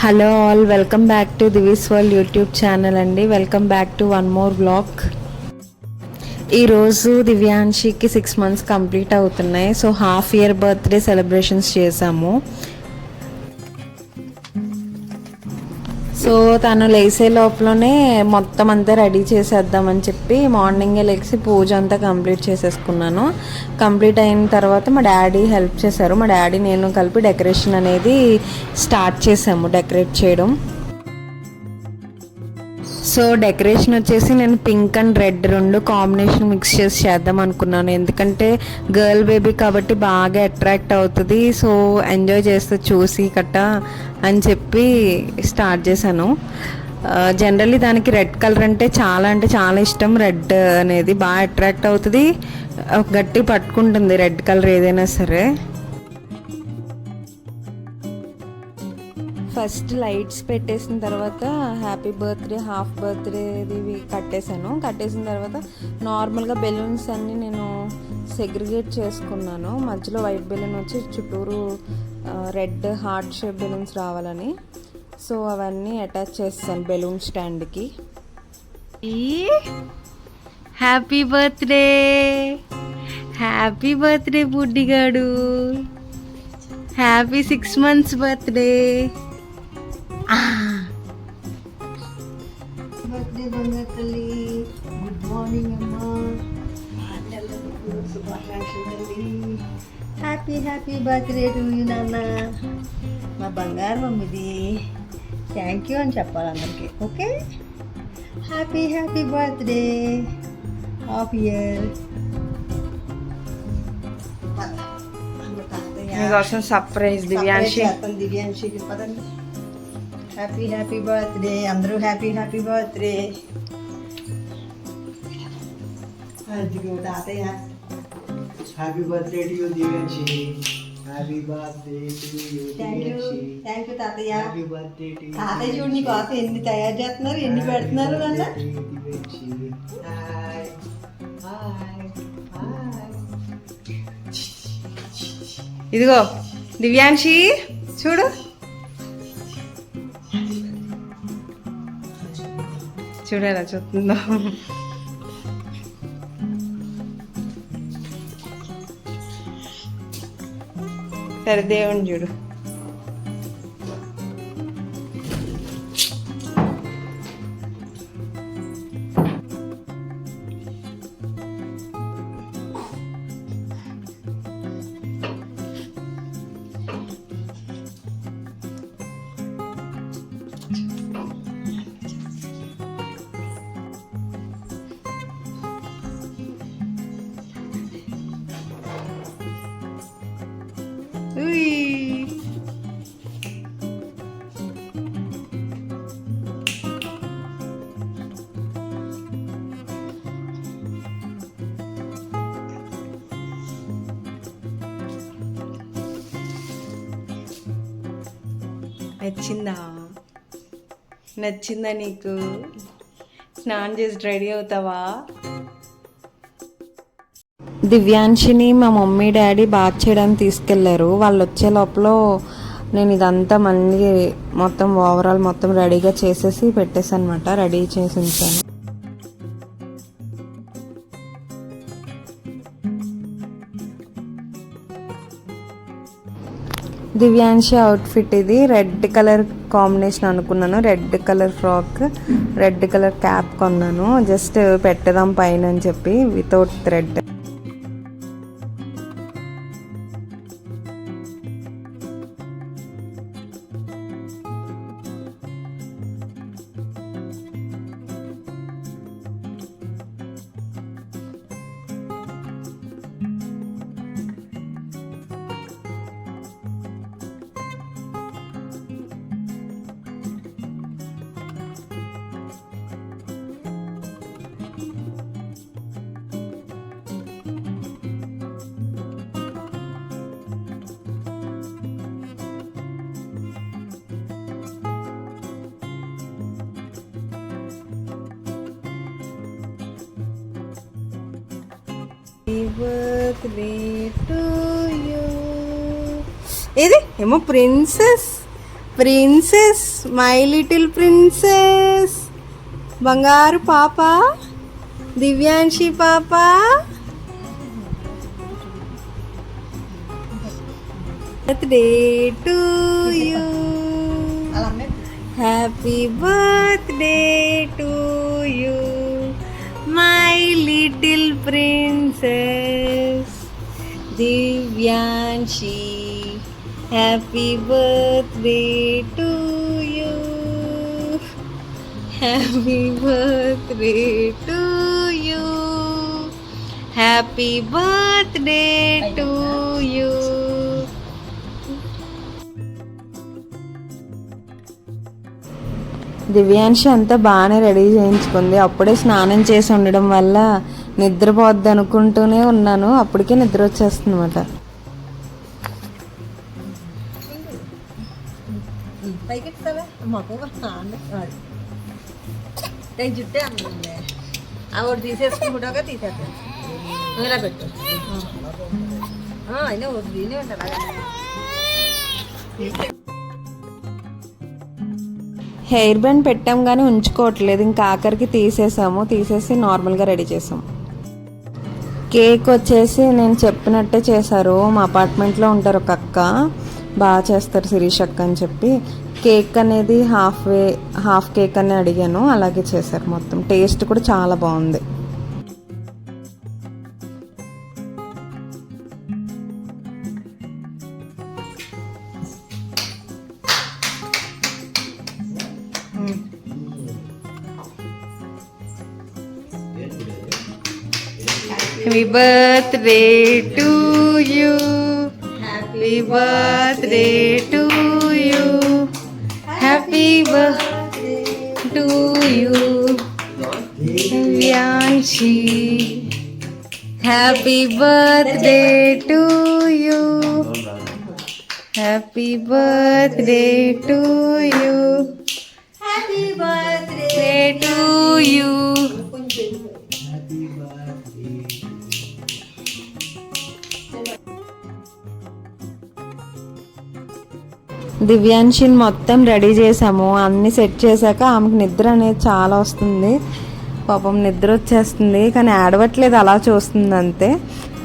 Hello all, welcome back to Divi's world YouTube channel అండి. Welcome back to one more blog. ఈరోజు దివ్యాంశికి 6 months complete అవుతున్నాయి. So half year birthday celebrations చేసాము. So తను లేసే లోపలనే మొత్తం అంతా రెడీ చేసేద్దామని చెప్పి మార్నింగే లేచి పూజ అంతా కంప్లీట్ చేసేసుకున్నాను. కంప్లీట్ అయిన తర్వాత మా డాడీ హెల్ప్ చేశారు. మా డాడీ నేను కలిపి డెకరేషన్ అనేది స్టార్ట్ చేసాము, డెకరేట్ చేయడం. సో డెకరేషన్ వచ్చేసి నేను పింక్ అండ్ రెడ్ రెండు కాంబినేషన్ మిక్స్ చేసి చేద్దాం అనుకున్నాను. ఎందుకంటే గర్ల్ బేబీ కాబట్టి బాగా అట్రాక్ట్ అవుతుంది, సో ఎంజాయ్ చేస్తే చూసి కట్ట అని చెప్పి స్టార్ట్ చేశాను. జనరల్లీ దానికి రెడ్ కలర్ అంటే చాలా ఇష్టం. రెడ్ అనేది బాగా అట్రాక్ట్ అవుతుంది, గట్టి పట్టుకుంటుంది రెడ్ కలర్ ఏదైనా సరే. ఫస్ట్ లైట్స్ పెట్టేసిన తర్వాత హ్యాపీ బర్త్డే, హాఫ్ బర్త్డేది కట్టేసిన తర్వాత నార్మల్గా బెలూన్స్ అన్నీ నేను సెగ్రిగేట్ చేసుకున్నాను. మధ్యలో వైట్ బెలూన్ వచ్చి చుట్టూరు రెడ్ హార్ట్ షేప్ బెలూన్స్ రావాలని. సో అవన్నీ అటాచ్ చేస్తాను బెలూన్ స్టాండ్కి. హ్యాపీ బర్త్డే బుడ్డిగాడు, హ్యాపీ 6 months బర్త్డే. బర్త్డే బంగారు తల్లి, గుడ్ మార్నింగ్ అమ్మా, శుభాకాంక్షలు తల్లి. హ్యాపీ బర్త్డే టు యూ నాన్న. మా బంగారు మమ్మీది థ్యాంక్ యూ అని చెప్పాలి అందరికీ. Okay, happy birthday half year. మీకోసం సర్ప్రైజ్ దివ్యాంశికి పదండి. హ్యాపీ బర్త్డే అందరూ, హ్యాపీ బర్త్డే. అదిగో తాతయ్య, happy birthday to you Divyanshi. Happy birthday to you Divyanshi. Thank you తాతయ్య. హ్యాపీ బర్త్డే టు యు తాతయ్య చూడు నీ కోసం ఎన్ని తయారు చేస్తున్నారు, ఎన్ని పెడుతున్నారు నాన్న. Hi hi hi. ఇదిగో దివ్యాంశి చూడు, చూడరా చూస్తుందో. సరే దేవుని చూడు. నచ్చిందా నీకు? స్నానం చేసి రెడీ అవుతావా? దివ్యాంశిని మా మమ్మీ డాడీ బాత్ చేయడానికి తీసుకెళ్లారు. వాళ్ళు వచ్చే లోపల నేను ఇదంతా మళ్ళీ మొత్తం ఓవరాల్ మొత్తం రెడీగా చేసేసి పెట్టేసాను అనమాట. రెడీ చేసి ఉంచాను. దివ్యాంశి అవుట్ఫిట్ ఇది. రెడ్ కలర్ కాంబినేషన్ అనుకున్నాను. Red colour frock, red colour cap కొన్నాను. జస్ట్ పెట్టదాం పైన అని చెప్పి, without thread. Birthday to you. ఇది ఏమో princess, princess, my little princess, బంగారు పాప, దివ్యాంశి పాప. Birthday to you, happy birthday to you, my little princess Divyanshi. Happy birthday to you, happy birthday to you, happy birthday to you. Divyanshi అంతా బాగానే ready చేయించుకుంది. అప్పుడే స్నానం చేసి ఉండడం వల్ల నిద్రపోద్ది అనుకుంటూనే ఉన్నాను, అప్పటికే నిద్ర వచ్చేస్తుంది అన్నమాట. జుట్టే అనుకుంది ఆవిడ తీసేసుకుంటాగా తీసేద్దాం. ఇలా పెట్టు అయినా దీనే ఉంటారు. హెయిర్ బ్యాండ్ పెట్టాం కానీ ఉంచుకోవట్లేదు, ఇంకా ఆఖరికి తీసేసి నార్మల్గా రెడీ చేసాం. కేక్ వచ్చేసి నేను చెప్పినట్టే చేశారు. మా అపార్ట్మెంట్లో ఉంటారు ఒక అక్క, బాగా చేస్తారు శిరీష్ అక్క అని చెప్పి. కేక్ అనేది హాఫ్ కేక్ అని అడిగాను, అలాగే చేశారు. మొత్తం టేస్ట్ కూడా చాలా బాగుంది. Happy birthday to you, happy birthday to you, happy birthday to you, Divyanshi. Happy birthday to you, happy birthday to you, happy birthday to you. దివ్యాంశిని మొత్తం రెడీ చేసాము, అన్నీ సెట్ చేశాక ఆమెకు నిద్ర అనేది చాలా వస్తుంది. పాపం నిద్ర వచ్చేస్తుంది కానీ ఆడవట్లేదు, అలా చూస్తుంది అంతే.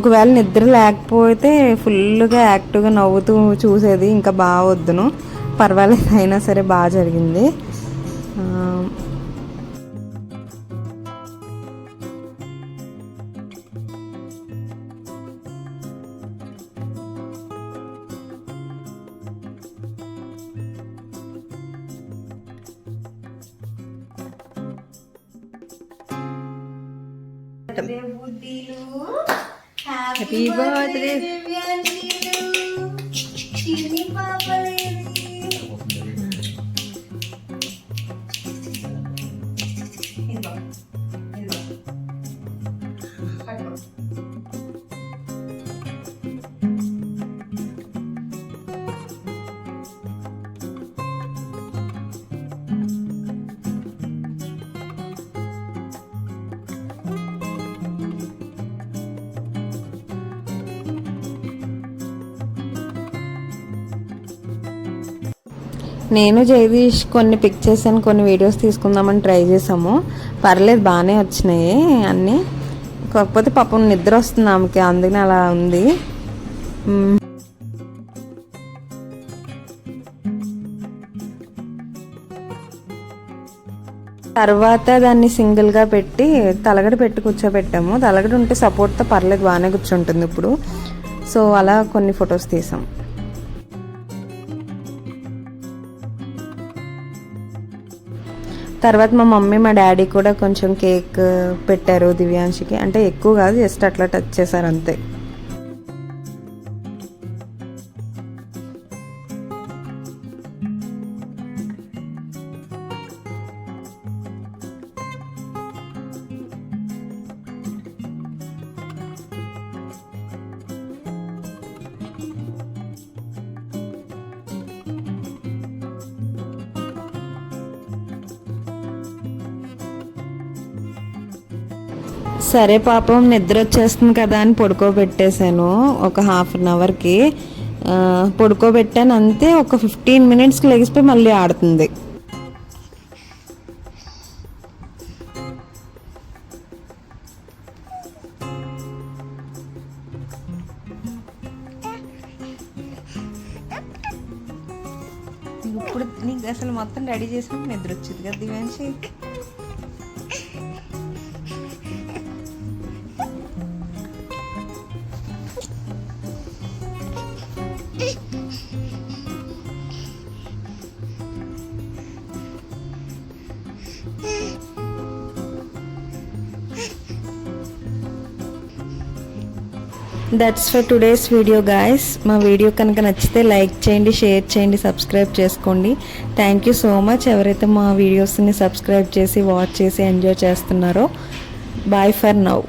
ఒకవేళ నిద్ర లేకపోతే ఫుల్గా యాక్టివ్గా నవ్వుతూ చూసేది, ఇంకా బాగా వద్దును. పర్వాలేదు, అయినా సరే బాగా జరిగింది. హ్యాపీ బర్త్డే నేను జగదీష్ కొన్ని పిక్ చేశాను, కొన్ని వీడియోస్ తీసుకుందామని ట్రై చేసాము. పర్లేదు, బాగానే వచ్చినాయి అన్నీ. కాకపోతే పాపం నిద్ర వస్తుంది ఆమెకి, అందుకని అలా ఉంది. తర్వాత దాన్ని సింగిల్గా పెట్టి తలగడ పెట్టి కూర్చోబెట్టాము. తలగడ ఉంటే సపోర్ట్తో పర్లేదు, బాగానే కూర్చుంటుంది ఇప్పుడు. సో అలా కొన్ని ఫొటోస్ తీసాం. తర్వాత మా మమ్మీ మా డాడీ కూడా కొంచెం కేక్ పెట్టారు దివ్యాంశికి. అంటే ఎక్కువ కాదు, జస్ట్ అట్లా టచ్ చేశారు అంతే. సరే పాపం నిద్ర వచ్చేస్తుంది కదా అని పడుకోబెట్టేశాను ఒక 1/2 అవర్కి. పడుకోబెట్టాను అంతే. ఒక 15 మినిట్స్కి లెగిసిపోయి మళ్ళీ ఆడుతుంది. ఇప్పుడు నీకు అసలు మొత్తం రెడీ చేసినప్పుడు నిద్ర వచ్చింది కదా Divyanshi. That's for today's video guys. మా వీడియో కనుక నచ్చితే లైక్ చేయండి, షేర్ చేయండి, సబ్స్క్రైబ్ చేసుకోండి. థ్యాంక్ యూ సో మచ్ ఎవరైతే మా వీడియోస్ని సబ్స్క్రైబ్ చేసి వాచ్ చేసి ఎంజాయ్ చేస్తున్నారో. Bye for now.